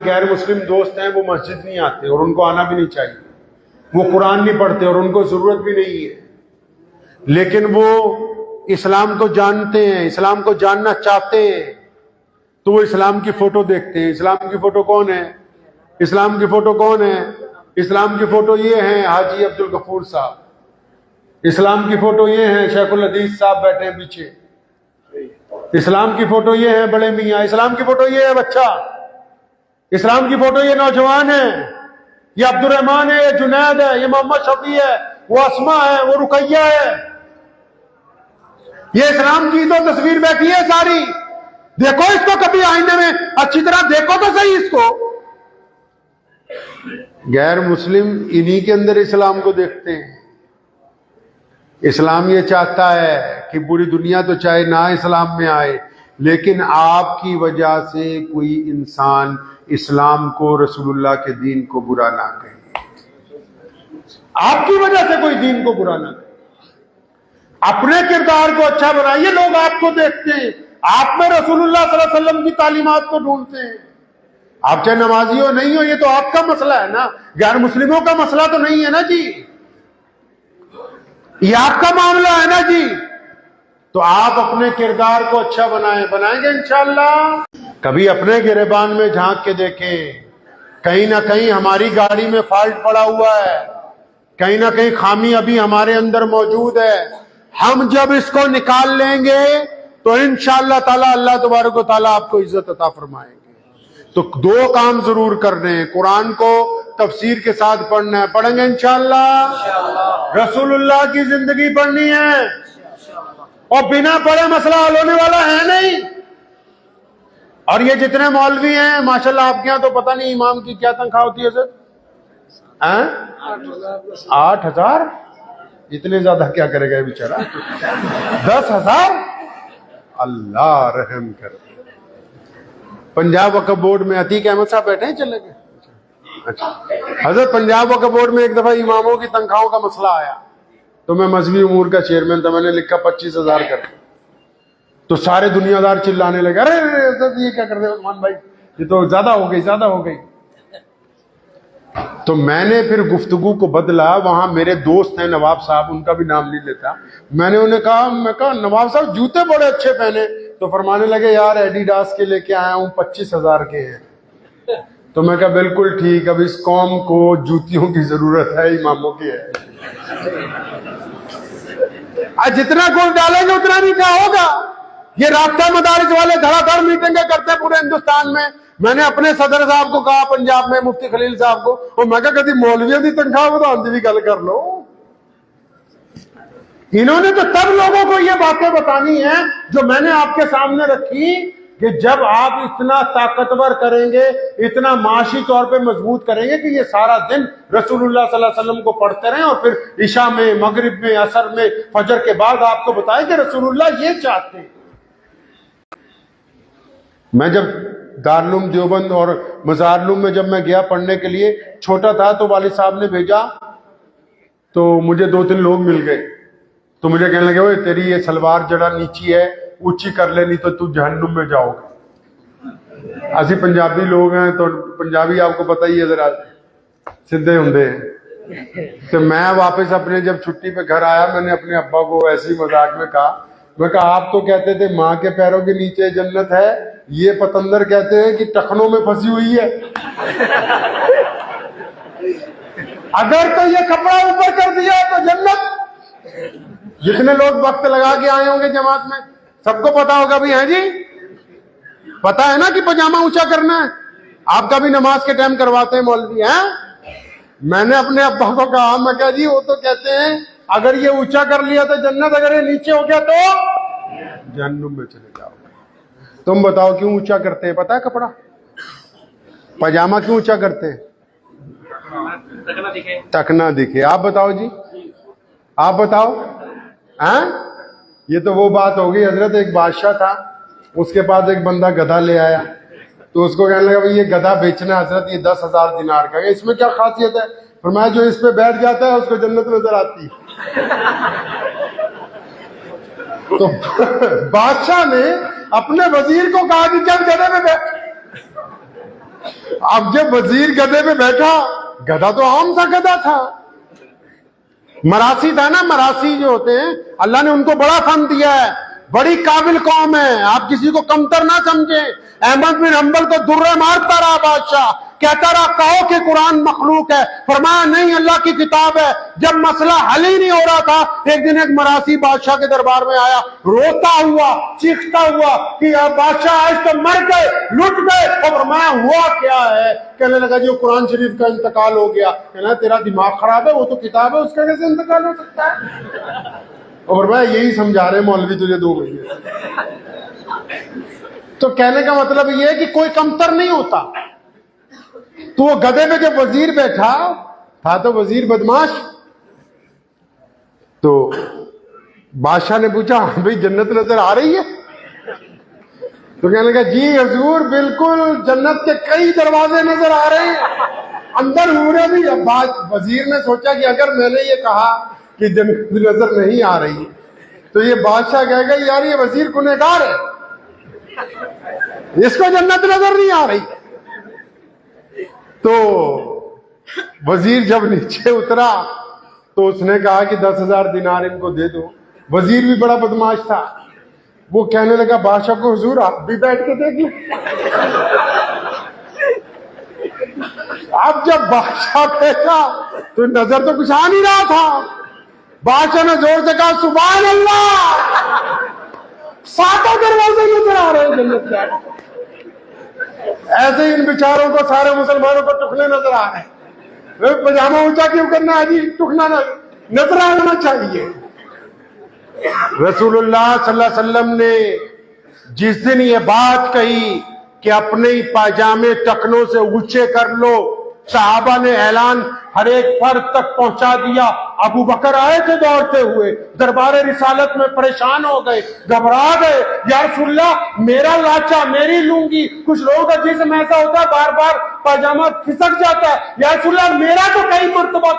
गैर मुस्लिम दोस्त हैं वो मस्जिद नहीं आते और उनको आना भी नहीं चाहिए, वो कुरान नहीं पढ़ते और उनको जरूरत भी नहीं है, लेकिन वो इस्लाम को जानते हैं, इस्लाम को जानना चाहते हैं, तो वो इस्लाम की फोटो देखते हैं। इस्लाम की फोटो कौन है? इस्लाम की फोटो कौन है? इस्लाम की फोटो ये है हाजी अब्दुल गफूर साहब, इस्लाम की फोटो ये है शेखुल हदीस साहब बैठे हैं पीछे, इस्लाम की फोटो ये है बड़े मियाँ, इस्लाम की फोटो ये है बच्चा, इस्लाम की फोटो ये नौजवान है, ये अब्दुल रहमान है, ये जुनैद है, ये मोहम्मद शफी है, वो अस्मा है, वो रुकैया है। ये इस्लाम की तो तस्वीर बैठी है सारी, देखो इसको कभी आईने में अच्छी तरह देखो तो सही इसको। गैर मुस्लिम इन्हीं के अंदर इस्लाम को देखते हैं। इस्लाम ये चाहता है कि पूरी दुनिया तो चाहे ना इस्लाम में आए, लेकिन आपकी वजह से कोई इंसान इस्लाम को, रसूलुल्लाह के दीन को बुरा ना कहे, आपकी वजह से कोई दीन को बुरा ना कहे। अपने किरदार को अच्छा बनाइए, लोग आपको देखते हैं, आप में रसूलुल्लाह सल्लल्लाहु अलैहि वसल्लम की तालीमात को ढूंढते हैं। आप चाहे नमाजी हो नहीं हो, ये तो आपका मसला है ना, गैर मुस्लिमों का मसला तो नहीं है ना जी, ये आपका मामला है ना जी। तो आप अपने किरदार को अच्छा बनाएंगे इंशाअल्लाह। कभी अपने गिरेबान में झांक के देखें, कहीं ना कहीं हमारी गाड़ी में फॉल्ट पड़ा हुआ है, कहीं ना कहीं खामी अभी हमारे अंदर मौजूद है। हम जब इसको निकाल लेंगे तो इंशाअल्लाह ताला अल्लाह तबारक व तआला आपको इज्जत अता फरमाएंगे। तो दो काम जरूर करने हैं, कुरान को तफसीर के साथ पढ़ना है, पढ़ेंगे इंशाअल्लाह। रसूलुल्लाह की जिंदगी पढ़नी है, और बिना पढ़े मसला हल होने वाला है नहीं। और ये जितने मौलवी हैं माशाल्लाह, आपके यहाँ तो पता नहीं इमाम की क्या तनख्वाह होती है सर? 8,000? इतने ज्यादा क्या करेगा ये बेचारा? 10,000? अल्लाह रहम कर। पंजाब वक्फ बोर्ड में अतीक अहमद साहब बैठे हैं, चले गए? अच्छा, हजरत पंजाब वक्फ बोर्ड में एक दफा इमामों की तनख्वाहों का मसला आया, तो मैं मजहबी उमूर का चेयरमैन था, मैंने लिखा 25,000 कर। तो सारे दुनियादार चिल्लाने लगे, अरे ये क्या कर रहे हो उस्मान भाई, ये तो ज्यादा हो गई, ज्यादा हो गई। तो मैंने फिर गुफ्तगू को बदला, वहां मेरे दोस्त हैं नवाब साहब, उनका भी नाम नहीं लेता, मैंने उन्हें कहा, मैं कहा नवाब साहब जूते बड़े अच्छे पहने, तो फरमाने लगे यार एडिडास के लेके आया हूं, 25,000 के हैं। तो मैं कहा बिल्कुल ठीक, अब इस कौम को जूतियों की जरूरत है, इमामों की है। आज जितना गुड़ डालेंगे उतना मीठा होगा। ये राब्ता मदारिस वाले धड़ाधड़ मीटिंगें करते हैं पूरे हिंदुस्तान में। मैंने अपने सदर साहब को कहा पंजाब में, मुफ्ती खलील साहब को, और मैं कहा कभी मौलवियों की तनख्वाह बढ़ाने की गल कर लो। इन्होंने तो तब लोगों को ये बातें बतानी है जो मैंने आपके सामने रखी, कि जब आप इतना ताकतवर करेंगे, इतना माशी तौर पे मजबूत करेंगे कि ये सारा दिन रसूलुल्लाह सल्लल्लाहु अलैहि वसल्लम को पढ़ते रहें, और फिर इशा में, मगरिब में, असर में, फजर के बाद आपको बताएं कि रसूलुल्लाह ये चाहते हैं। मैं जब दारुल देवबंद और मज़ारुल में जब मैं गया पढ़ने के लिए, छोटा था, तो वालिद साहब ने भेजा, तो मुझे 2-3 लोग मिल गए, तो मुझे कहने लगे, ओए तेरी ये सलवार जरा नीची है, ऊंची कर लेनी तो तू जहन्नुम में जाओगे। असि पंजाबी लोग हैं, तो पंजाबी आपको पता ही है, जरा सीधे होंगे हैं। तो मैं वापस अपने जब छुट्टी पे घर आया, मैंने अपने अब्बा को ऐसी मजाक में कहा, मैं कहा आप तो कहते थे माँ के पैरों के नीचे जन्नत है, ये पतंदर कहते हैं कि टखनों में फंसी हुई है। अगर तो ये कपड़ा ऊपर कर दिया तो जन्नत। जितने लोग वक्त लगा के आए होंगे जमात में, सबको पता होगा भी है जी, पता है ना कि पजामा ऊंचा करना है। आपका भी नमाज के टाइम करवाते हैं मौलवी हैं। मैंने अपने अब्बा को कहा, मैं कहा जी वो तो कहते हैं अगर ये ऊंचा कर लिया तो जन्नत, अगर ये नीचे हो गया तो जहन्नुम में चले जाओगे। तुम बताओ क्यों ऊंचा करते हैं? पता है कपड़ा, पजामा क्यों ऊंचा करते हैं? तक ना दिखे। आप बताओ जी, आप बताओ। हाँ, ये तो वो बात हो गई। हजरत एक बादशाह था, उसके पास एक बंदा गधा ले आया, तो उसको कहने लगा भाई ये गधा बेचना हजरत, ये 10,000 दिनार का है, इसमें क्या खासियत है? फरमाया जो इस पे बैठ जाता है उसको जन्नत नजर आती है। तो बादशाह ने अपने वजीर को कहा कि जब गधे में बैठ, अब जब वजीर गधे पे बैठा, गधा तो आम सा गधा था, मरासी था ना, मरासी जो होते हैं अल्लाह ने उनको बड़ा फन दिया है, बड़ी काबिल कौम है, आप किसी को कमतर ना समझे। अहमद बिन हंबल को दुर्रे मारता रहा बादशाह, कहता रहा कहो कि कुरान मखलूक है, फरमाया नहीं अल्लाह की किताब है। जब मसला हल ही नहीं हो रहा था, एक दिन एक मरासी बादशाह के दरबार में आया, रोता हुआ चीखता हुआ कि बादशाह आज तो मर गए, लुट गए। और फरमाया हुआ क्या है? कहने लगा जो कुरान शरीफ का इंतकाल हो गया। कहना तेरा दिमाग खराब है, वो तो किताब है, उसका कैसे इंतकाल हो सकता है? और मैं यही समझा रहे मौलवी तुझे 2 महीने। तो कहने का मतलब यह है कि कोई कमतर नहीं होता। तो वो गधे में जब वजीर बैठा था तो वजीर बदमाश, तो बादशाह ने पूछा भाई जन्नत नजर आ रही है? तो कहने लगा जी हजूर बिल्कुल, जन्नत के कई दरवाजे नजर आ रहे हैं, अंदर हूरें भी। अब वजीर ने सोचा कि अगर मैंने ये कहा कि जन्नत नजर नहीं आ रही तो ये बादशाह कहेगा यार ये वजीर गुनहगार है, इसको जन्नत नजर नहीं आ रही। तो वजीर जब नीचे उतरा तो उसने कहा कि 10,000 दिनार इनको दे दो। वजीर भी बड़ा बदमाश था, वो कहने लगा बादशाह को हुजूर आप भी बैठ के देख लें। अब जब बादशाह बैठा तो नजर तो कुछ आ नहीं रहा था। बादशाह ने जोर से कहा सुभान अल्लाह, 7 दरवाजे नजर आ रहे हैं जन्नत के। ऐसे ही इन बेचारों को, सारे मुसलमानों को टुकने नजर आ रहे हैं। पजामा ऊंचा क्यों करना है जी? टुकना नजर आना चाहिए। रसूलुल्लाह सल्लल्लाहु अलैहि वसल्लम ने जिस दिन ये बात कही कि अपने ही पायजामे टखनों से ऊंचे कर लो, सहाबा ने ऐलान हर एक फर्द तक पहुंचा दिया। अबू बकर आए थे दौड़ते हुए, दरबारे रिसालत में परेशान हो गए, घबरा गए, या रसूलल्लाह मेरा लाचा, मेरी लूंगी। कुछ लोगों का जिस्म ऐसा होता है बार बार पायजामा खिसक जाता है, या रसूलल्लाह मेरा तो कई मर्तबा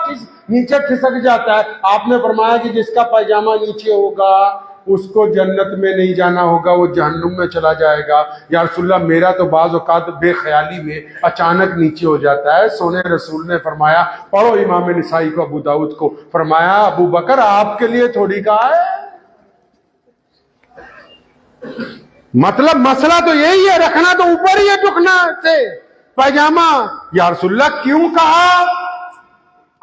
नीचे खिसक जाता है। आपने फरमाया कि जिसका पायजामा नीचे होगा उसको जन्नत में नहीं जाना होगा, वो जहन्नुम में चला जाएगा। या रसूलल्लाह मेरा तो बाज़ औक़ात बेख्याली में अचानक नीचे हो जाता है। सोने रसूल ने फरमाया पढ़ो इमाम निसाई को, अबू दाऊद को। फरमाया अबू बकर आपके लिए थोड़ी कहा है, मतलब मसला तो यही है, रखना तो ऊपर ही है टुकना से पायजामा। या रसूलल्लाह क्यों कहा?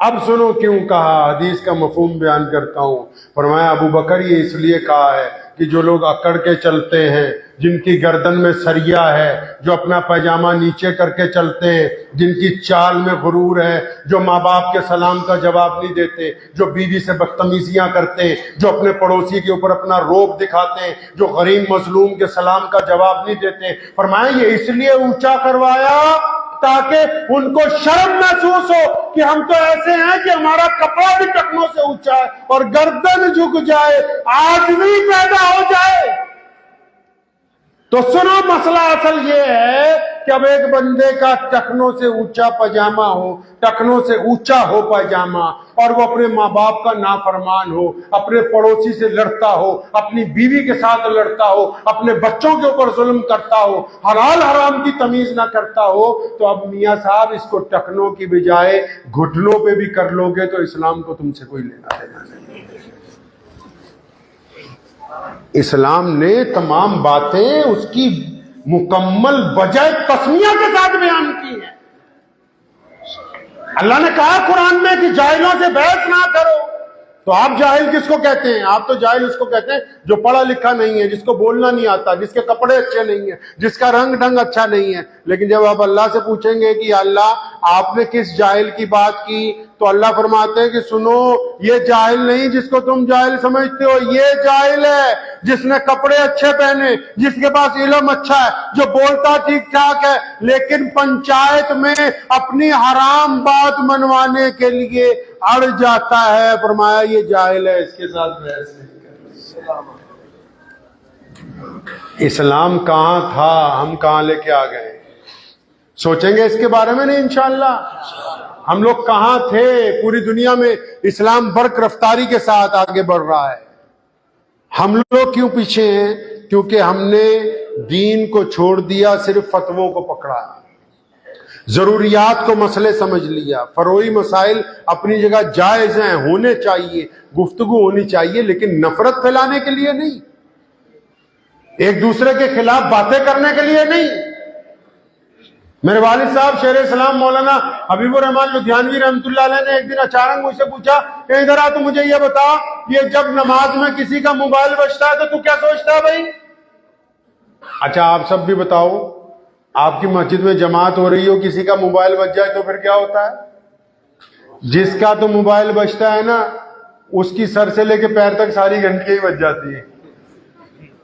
अब सुनो क्यों कहा, हदीस का मफहूम बयान करता हूं। फरमाया अबू बकर ये इसलिए कहा है कि जो लोग अकड़ के चलते हैं, जिनकी गर्दन में सरिया है, जो अपना पैजामा नीचे करके चलते हैं, जिनकी चाल में गुरूर है, जो माँ बाप के सलाम का जवाब नहीं देते, जो बीवी से बदतमीजियां करते हैं, जो अपने पड़ोसी के ऊपर अपना रोब दिखाते हैं, जो गरीब मजलूम के सलाम का जवाब नहीं देते। फरमाया ये इसलिए ऊंचा करवाया ताकि उनको शर्म महसूस हो कि हम तो ऐसे हैं कि हमारा कपड़ा भी टखनों से ऊंचा है, और गर्दन झुक जाए, आदमी पैदा हो जाए। तो सुनो मसला असल ये है कि अब एक बंदे का टखनों से ऊंचा पजामा हो, टखनों से ऊंचा हो पजामा, और वो अपने माँ बाप का नाफरमान हो, अपने पड़ोसी से लड़ता हो, अपनी बीवी के साथ लड़ता हो, अपने बच्चों के ऊपर जुल्म करता हो, हलाल हराम की तमीज ना करता हो, तो अब मियाँ साहब इसको टखनों की बजाय घुटनों पे भी कर लोगे तो इस्लाम को तुमसे कोई लेना देना नहीं। इस्लाम ने तमाम बातें उसकी मुकम्मल बजाय तस्मिया के साथ बयान की है। अल्लाह ने कहा कुरान में कि जाहिलों से बहस ना करो। तो आप जाहिल किसको कहते हैं? आप तो जाहिल उसको कहते हैं जो पढ़ा लिखा नहीं है, जिसको बोलना नहीं आता, जिसके कपड़े अच्छे नहीं है, जिसका रंग ढंग अच्छा नहीं है। लेकिन जब आप अल्लाह से पूछेंगे कि अल्लाह आपने किस जाहिल की बात की, तो अल्लाह फरमाते हैं कि सुनो ये जाहिल नहीं जिसको तुम जाहिल समझते हो, ये जाहिल है जिसने कपड़े अच्छे पहने, जिसके पास इल्म अच्छा है, जो बोलता ठीक ठाक है, लेकिन पंचायत में अपनी हराम बात मनवाने के लिए अड़ जाता है। फरमाया ये जाहिल है, इसके साथ बहस नहीं करना। इस्लाम कहां था, हम कहां लेके आ गए? सोचेंगे इसके बारे में नहीं इंशाअल्लाह। हम लोग कहां थे? पूरी दुनिया में इस्लाम बर्क रफ्तारी के साथ आगे बढ़ रहा है, हम लोग क्यों पीछे हैं? क्योंकि हमने दीन को छोड़ दिया, सिर्फ फतवों को पकड़ा। जरूरियात को मसले समझ लिया, फरोई मसाइल अपनी जगह जायज हैं, होने चाहिए, गुफ्तगू होनी चाहिए, लेकिन नफरत फैलाने के लिए नहीं, एक दूसरे के खिलाफ बातें करने के लिए नहीं। मेरे वालिद साहब शेर इस्लाम मौलाना हबीबुर रहमान लुधियानवी रहमतुल्लाह अलैह ने एक दिन अचानक मुझसे पूछा कि इधर आ, तो मुझे ये बता, ये जब नमाज में किसी का मोबाइल बजता है तो तू क्या सोचता है भाई? अच्छा आप सब भी बताओ, आपकी मस्जिद में जमात हो रही हो, किसी का मोबाइल बज जाए तो फिर क्या होता है? जिसका तो मोबाइल बजता है ना, उसकी सर से लेके पैर तक सारी घंटियां ही बज जाती है।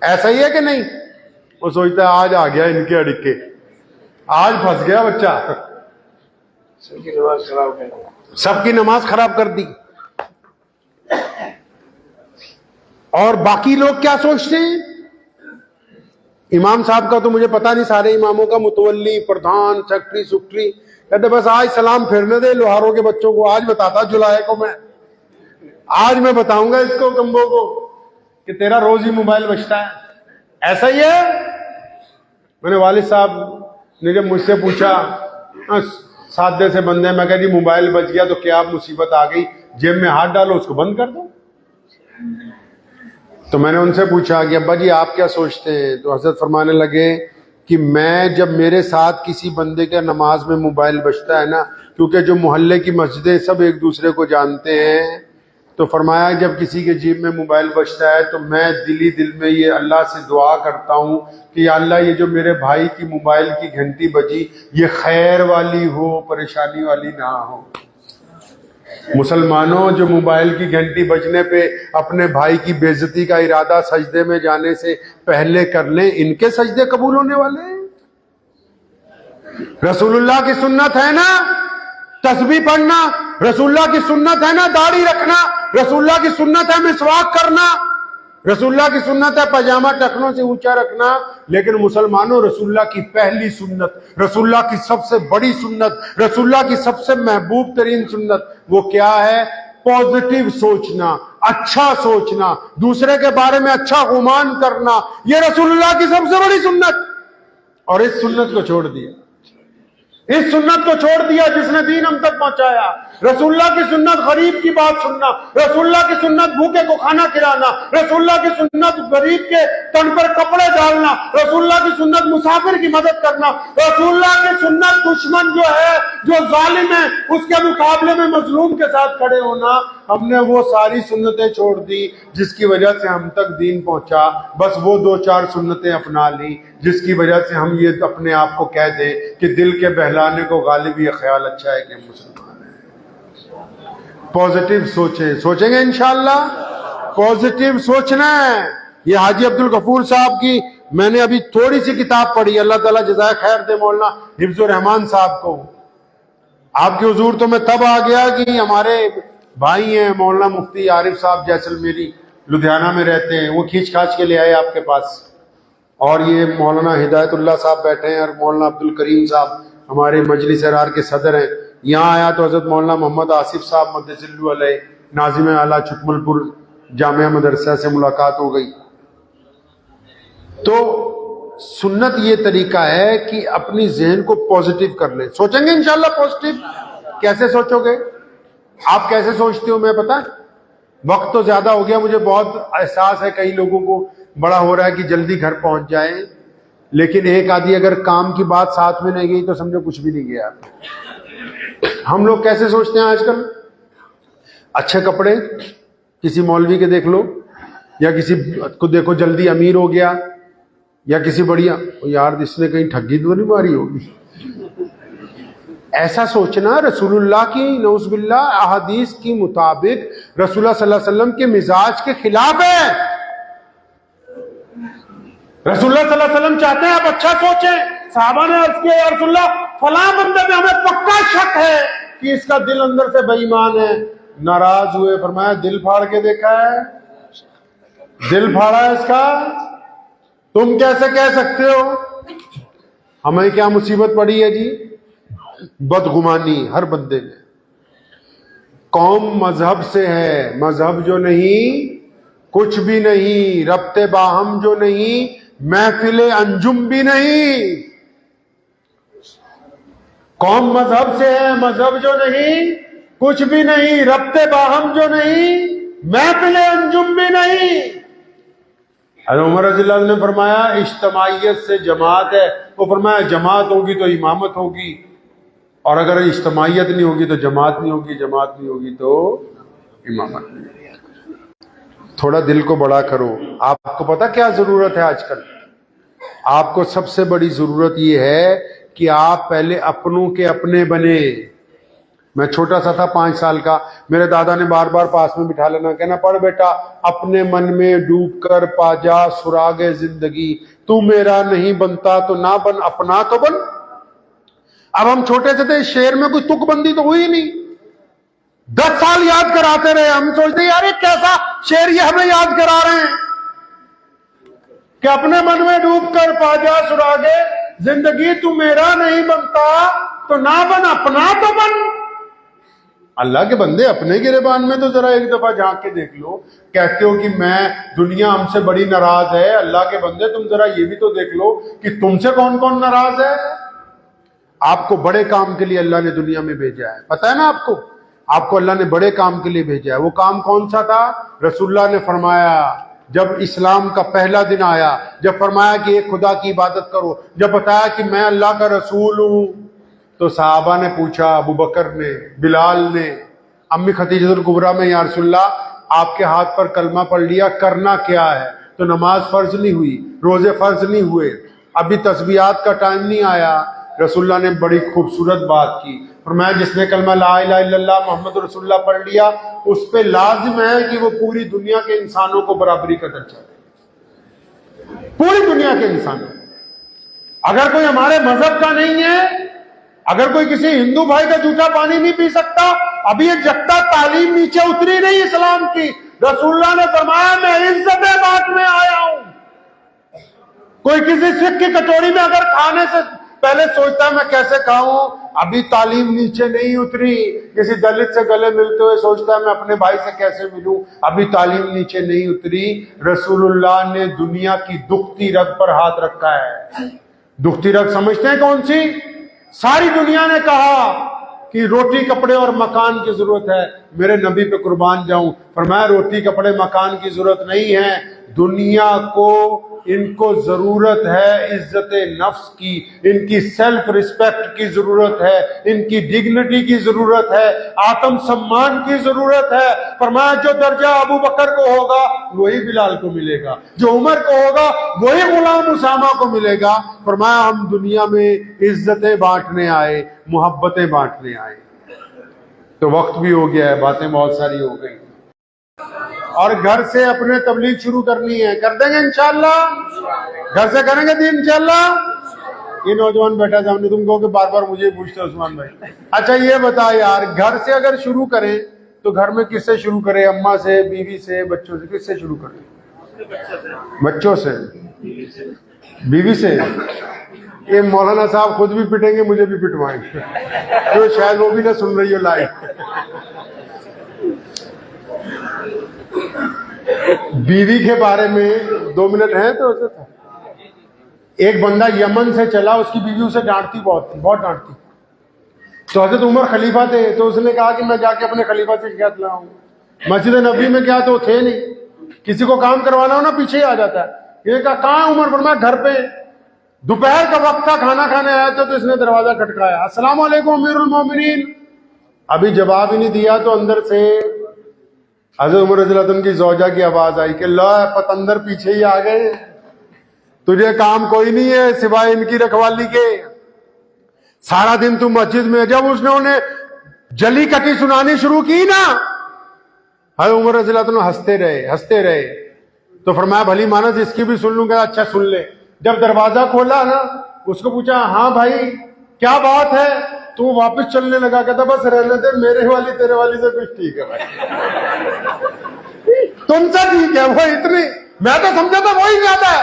ऐसा ही है कि नहीं? वो सोचता है आज आ गया इनके अड़िके, आज फंस गया बच्चा, सबकी नमाज खराब कर दी। और बाकी लोग क्या सोचते हैं? इमाम साहब का तो मुझे पता नहीं, सारे इमामों का मुतवल्ली, प्रधान, सेक्रेटरी, सुक्रेटरी कहते बस आज सलाम फेरने दे लोहारों के बच्चों को, आज बताता जुलाई को मैं, आज मैं बताऊंगा इसको कम्बो को कि तेरा रोज ही मोबाइल बजता है। ऐसा ही है। मैंने वालिद साहब ने जब मुझसे पूछा, सादे से बंदे, मैं कह जी मोबाइल बच गया तो क्या मुसीबत आ गई, जेब में हाथ डालो उसको बंद कर दो। तो मैंने उनसे पूछा कि अब्बा जी आप क्या सोचते हैं? तो हजरत फरमाने लगे कि मैं जब मेरे साथ किसी बंदे के नमाज में मोबाइल बजता है ना, क्योंकि जो मोहल्ले की मस्जिदें सब एक दूसरे को जानते हैं, तो फरमाया जब किसी के जेब में मोबाइल बजता है तो मैं दिली दिल में ये अल्लाह से दुआ करता हूँ कि या अल्लाह ये जो मेरे भाई की मोबाइल की घंटी बजी ये खैर वाली हो, परेशानी वाली ना हो। मुसलमानों, जो मोबाइल की घंटी बजने पे अपने भाई की बेइज्जती का इरादा सजदे में जाने से पहले कर लें, इनके सजदे कबूल होने वाले हैं। रसूलुल्लाह की सुन्नत है ना तस्बीह पढ़ना, रसूलुल्लाह की सुन्नत है ना दाढ़ी रखना, रसूलुल्लाह की सुन्नत है मिसवाक करना, रसूलुल्लाह की सुन्नत है पजामा टखनों से ऊंचा रखना। लेकिन मुसलमानों, रसूलुल्लाह की पहली सुन्नत, रसूलुल्लाह की सबसे बड़ी सुन्नत, रसूलुल्लाह की सबसे महबूब तरीन सुन्नत वो क्या है? पॉजिटिव सोचना, अच्छा सोचना, दूसरे के बारे में अच्छा गुमान करना, ये रसूलुल्लाह की सबसे बड़ी सुन्नत। और इस सुन्नत को छोड़ दिया, इस सुन्नत को छोड़ दिया जिसने दीन हम तक पहुंचाया। रसूलुल्लाह की सुन्नत गरीब की बात सुनना, रसूलुल्लाह की सुन्नत भूखे को खाना खिलाना, रसूलुल्लाह की सुन्नत गरीब के तन पर कपड़े डालना, रसूलुल्लाह की सुन्नत मुसाफिर की मदद करना, रसूलुल्लाह की सुन्नत दुश्मन जो है, जो जालिम है, उसके मुकाबले में मजलूम के साथ खड़े होना। हमने वो सारी सुन्नतें छोड़ दी जिसकी वजह से हम तक दीन पहुंचा, बस वो 2-4 सुन्नतें अपना ली जिसकी वजह से हम ये अपने आप को कह दें कि दिल के बहलाने को गालिब ये ख्याल अच्छा है कि हम मुसलमान हैं। पॉजिटिव सोचेंगे इंशाअल्लाह, पॉजिटिव सोचना है। ये हाजी अब्दुल गफूर साहब की मैंने अभी थोड़ी सी किताब पढ़ी, अल्लाह ताला जज़ाए खैर दे मौलाना हिफ्जुर रहमान साहब को। आपके हुजूर तो मैं तब आ गया कि हमारे भाई हैं मौलाना मुफ्ती आरिफ साहब जैसलमेरी, लुधियाना में रहते हैं, वो खींच खाच के ले आए आपके पास। और ये मौलाना हिदायतुल्लाह साहब बैठे हैं और मौलाना अब्दुल करीम साहब हमारे मजलिस अरार के सदर हैं। यहाँ आया तो हजरत मौलाना मोहम्मद आसिफ साहब मद्दसिल्लु अलैह नाजिम आला छुटमलपुर जामिया मदरसा से मुलाकात हो गई। तो सुन्नत ये तरीका है कि अपनी जहन को पॉजिटिव कर ले। सोचेंगे इंशाल्लाह पॉजिटिव। कैसे सोचोगे आप? कैसे सोचते हो मैं पता? वक्त तो ज्यादा हो गया, मुझे बहुत एहसास है कई लोगों को बड़ा हो रहा है कि जल्दी घर पहुंच जाए, लेकिन एक आधी अगर काम की बात साथ में नहीं गई तो समझो कुछ भी नहीं गया। हम लोग कैसे सोचते हैं आजकल? अच्छे कपड़े किसी मौलवी के देख लो, या किसी को देखो जल्दी अमीर हो गया, या किसी बढ़िया, यार इसने कहीं ठगी तो नहीं मारी होगी। ऐसा सोचना रसूलुल्लाह की नौज़ुबिल्लाह अहादीस की मुताबिक रसूलुल्लाह सल्लल्लाहु अलैहि वसल्लम के मिजाज के खिलाफ है। रसूलुल्लाह सल्लल्लाहु अलैहि वसल्लम चाहते हैं आप अच्छा सोचें। साहबा ने अर्ज किया या रसूलुल्लाह फलां बंदे में हमें पक्का शक है कि इसका दिल अंदर से बेईमान है। नाराज हुए, फरमाया दिल फाड़ के देखा है? दिल फाड़ा है इसका? तुम कैसे कह सकते हो? हमें क्या मुसीबत पड़ी है जी? बदगुमानी हर बंदे में। कौम मजहब से है, मजहब जो नहीं कुछ भी नहीं, रब्ते बाहम जो नहीं महफिले अंजुम भी नहीं। कौम मजहब से है, मजहब जो नहीं कुछ भी नहीं, रब्ते बाहम जो नहीं महफिले अंजुम भी नहीं। अरे उमर रज़ियल्लाहु अन्हु ने फरमाया इज्तिमाइयत से जमात है, वो फरमाया जमात होगी तो इमामत होगी, और अगर इज्तिमाइयत नहीं होगी तो जमात नहीं होगी, जमात नहीं होगी तो इमामत नहीं होगी। थोड़ा दिल को बड़ा करो। आपको पता क्या जरूरत है आजकल? आपको सबसे बड़ी जरूरत यह है कि आप पहले अपनों के अपने बने। मैं छोटा सा था 5 साल का, मेरे दादा ने बार बार पास में बिठा लेना, कहना पढ़ बेटा, अपने मन में डूब कर पा जा सुरागे जिंदगी, तू मेरा नहीं बनता तो ना बन, अपना तो बन। अब हम छोटे से थे, शेर में कोई तुकबंदी तो हुई नहीं, 10 साल याद कराते रहे। हम सोचते यार ये कैसा शेर ये हमें याद करा रहे हैं कि अपने मन में डूब कर पा जा सुरागे जिंदगी, तू मेरा नहीं बनता तो ना बन, अपना तो बन। अल्लाह के बंदे अपने गिरेबान में तो जरा एक दफा झांक के देख लो। कहते हो कि मैं दुनिया हमसे बड़ी नाराज है, अल्लाह के बंदे तुम जरा ये भी तो देख लो कि तुमसे कौन कौन नाराज है। आपको बड़े काम के लिए अल्लाह ने दुनिया में भेजा है, पता है ना आपको? आपको अल्लाह ने बड़े काम के लिए भेजा है। वो काम कौन सा था? रसूलुल्लाह ने फरमाया जब इस्लाम का पहला दिन आया, जब फरमाया कि एक खुदा की इबादत करो, जब बताया कि मैं अल्लाह का रसूल हूं, तो सहाबा ने पूछा, अबू बकर ने, बिलाल ने, अम्मी खदीजतुल कुबरा में, या रसूलल्लाह आपके हाथ पर कलमा पढ़ लिया, करना क्या है? तो नमाज फर्ज नहीं हुई, रोजे फर्ज नहीं हुए, अभी तस्बीहात का टाइम नहीं आया। रसूलुल्लाह ने बड़ी खूबसूरत बात की, फरमाया जिसने कलमा ला इलाहा इल्लल्लाह मुहम्मद रसूलुल्लाह पढ़ लिया, उस पे लाजिम है कि वो पूरी दुनिया के इंसानों को बराबरी का दर्जा दे, पूरी दुनिया के इंसानों। अगर कोई हमारे मजहब का नहीं है, अगर कोई किसी हिंदू भाई का जूठा पानी नहीं पी सकता, अभी ये जगता तालीम नीचे उतरी नहीं इस्लाम की। रसूलुल्लाह ने फरमाया मैं इज्जतें बांटने आया हूं। कोई किसी सिख की कटोरी में अगर खाने से पहले सोचता है मैं कैसे खाऊं, अभी तालीम नीचे नहीं उतरी। किसी दलित से गले मिलते हुए सोचता है मैं अपने भाई से कैसे मिलूं, अभी तालीम नीचे नहीं उतरी। रसूलुल्लाह ने दुनिया की दुखती रग पर हाथ रखा है। दुखती रग समझते हैं कौन सी? सारी दुनिया ने कहा कि रोटी कपड़े और मकान की जरूरत है, मेरे नबी पे कुर्बान जाऊं, फरमाया रोटी कपड़े मकान की जरूरत नहीं है, दुनिया को इनको जरूरत है इज्जत नफ्स की, इनकी सेल्फ रिस्पेक्ट की जरूरत है, इनकी डिग्निटी की जरूरत है, आत्म सम्मान की जरूरत है। फरमाया जो दर्जा अबू बकर को होगा वही बिलाल को मिलेगा, जो उमर को होगा वही गुलाम उसामा को मिलेगा। फरमाया हम दुनिया में इज्जतें बांटने आए, मोहब्बतें बांटने आए। तो वक्त भी हो गया है, बातें बहुत सारी हो गई, और घर से अपने तबलीग शुरू करनी है, कर देंगे इंशाअल्लाह, घर से करेंगे दिन इंशाअल्लाह। ये नौजवान बैठा सामने, तुम कहो कि बार बार मुझे पूछते उस्मान भाई। अच्छा ये बता यार, घर से अगर शुरू करें तो घर में किससे शुरू करें? अम्मा से, बीवी से, बच्चों से? किससे शुरू करें? बच्चों से, बीवी से? ये मौलाना साहब खुद भी पिटेंगे, मुझे भी पिटवाएंगे, तो शायद वो भी ना सुन रही हो लाइव। बीवी के बारे में 2 मिनट है तो उसे था। एक बंदा यमन से चला, उसकी बीवी उसे डांटती बहुत थी, बहुत डांटती। तो हजरत उमर खलीफा थे, तो उसने कहा कि मैं जाके अपने खलीफा से शिकायत लाऊं। मस्जिद नबी में क्या तो थे नहीं, किसी को काम करवाना हो ना पीछे ही आ जाता है। ये कहा कहाँ उमर? फरमाया घर पे। दोपहर का वक्त था, खाना खाने आया था, तो इसने दरवाजा खटकाया, अस्सलाम वालेकुम अमीरुल मोमिनीन। अभी जवाब ही नहीं दिया तो अंदर से हज़रत उमर रज़ियल्लाहु अन्हु की ज़ौजा की आवाज आई कि ला पतंदर पीछे ही आ गए, तुझे काम कोई नहीं है सिवाय इनकी रखवाली के, सारा दिन तू मस्जिद में। जब उसने उन्हें जली कटी सुनानी शुरू की ना, हज़रत उमर रज़ियल्लाहु अन्हु हंसते रहे। तो फरमाया भली मानस इसकी भी सुन लूंगा। अच्छा सुन ले। जब दरवाजा खोला ना, उसको पूछा हाँ भाई क्या बात है? तो वापस चलने लगा, कहता बस रहने दे, मेरे वाली तेरे वाली से कुछ ठीक है भाई, तुमसे ठीक है। वो इतनी, मैं तो समझा था वही ज्यादा है।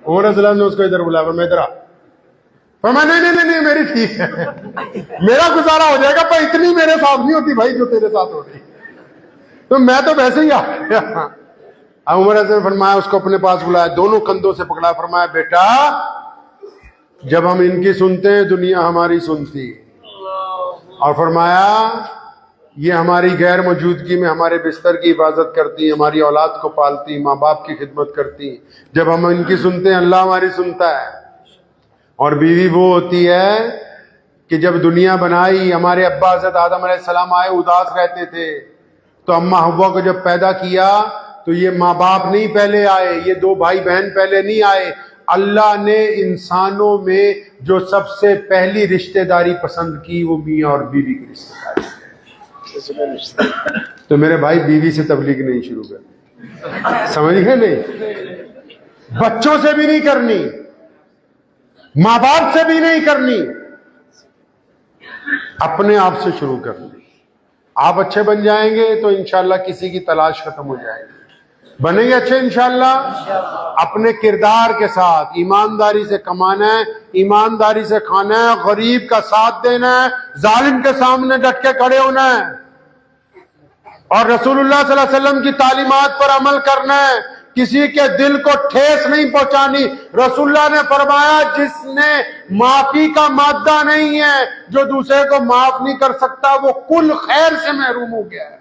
उमर रज़ियल्लाहु अन्हु ने उसको इधर बुलाया, मैं इधर आ। नहीं मेरी ठीक है, मेरा गुजारा हो जाएगा, पर इतनी मेरे साथ नहीं होती भाई जो तेरे साथ हो रही, तो मैं तो वैसे ही आ गया। उमर रज़ियल्लाहु अन्हु ने फरमाया, उसको अपने पास बुलाया, दोनों कंधों से पकड़ा, फरमाया बेटा जब हम इनकी सुनते हैं दुनिया हमारी सुनती है। और फरमाया ये हमारी गैर मौजूदगी में हमारे बिस्तर की हिफाजत करती, हमारी औलाद को पालती, माँ बाप की खिदमत करती। जब हम इनकी सुनते हैं अल्लाह हमारी सुनता है। और बीवी वो होती है कि जब दुनिया बनाई, हमारे अब्बा हज़रत आदम अलैहिस्सलाम आए, उदास रहते थे, तो अम्मा हव्वा को जब पैदा किया तो ये माँ बाप नहीं पहले आए, ये दो भाई बहन पहले नहीं आए। अल्लाह ने इंसानों में जो सबसे पहली रिश्तेदारी पसंद की वो मियाँ और बीवी की रिश्तेदारी। तो मेरे भाई बीवी से तबलीग नहीं शुरू कर, समझ गए? नहीं, बच्चों से भी नहीं करनी, माँ बाप से भी नहीं करनी, अपने आप से शुरू करनी। आप अच्छे बन जाएंगे तो इंशाल्लाह किसी की तलाश खत्म हो जाएगी। बनेंगे अच्छे इंशाल्लाह। अपने किरदार के साथ ईमानदारी से कमाना है, ईमानदारी से खाना है, गरीब का साथ देना है, जालिम के सामने डट के खड़े होना है और रसूलुल्लाह सल्लल्लाहु अलैहि वसल्लम की तालीमात पर अमल करना है। किसी के दिल को ठेस नहीं पहुंचानी। रसूलुल्लाह ने फरमाया जिसने माफी का मादा नहीं है, जो दूसरे को माफ नहीं कर सकता, वो कुल खैर से महरूम हो गया है।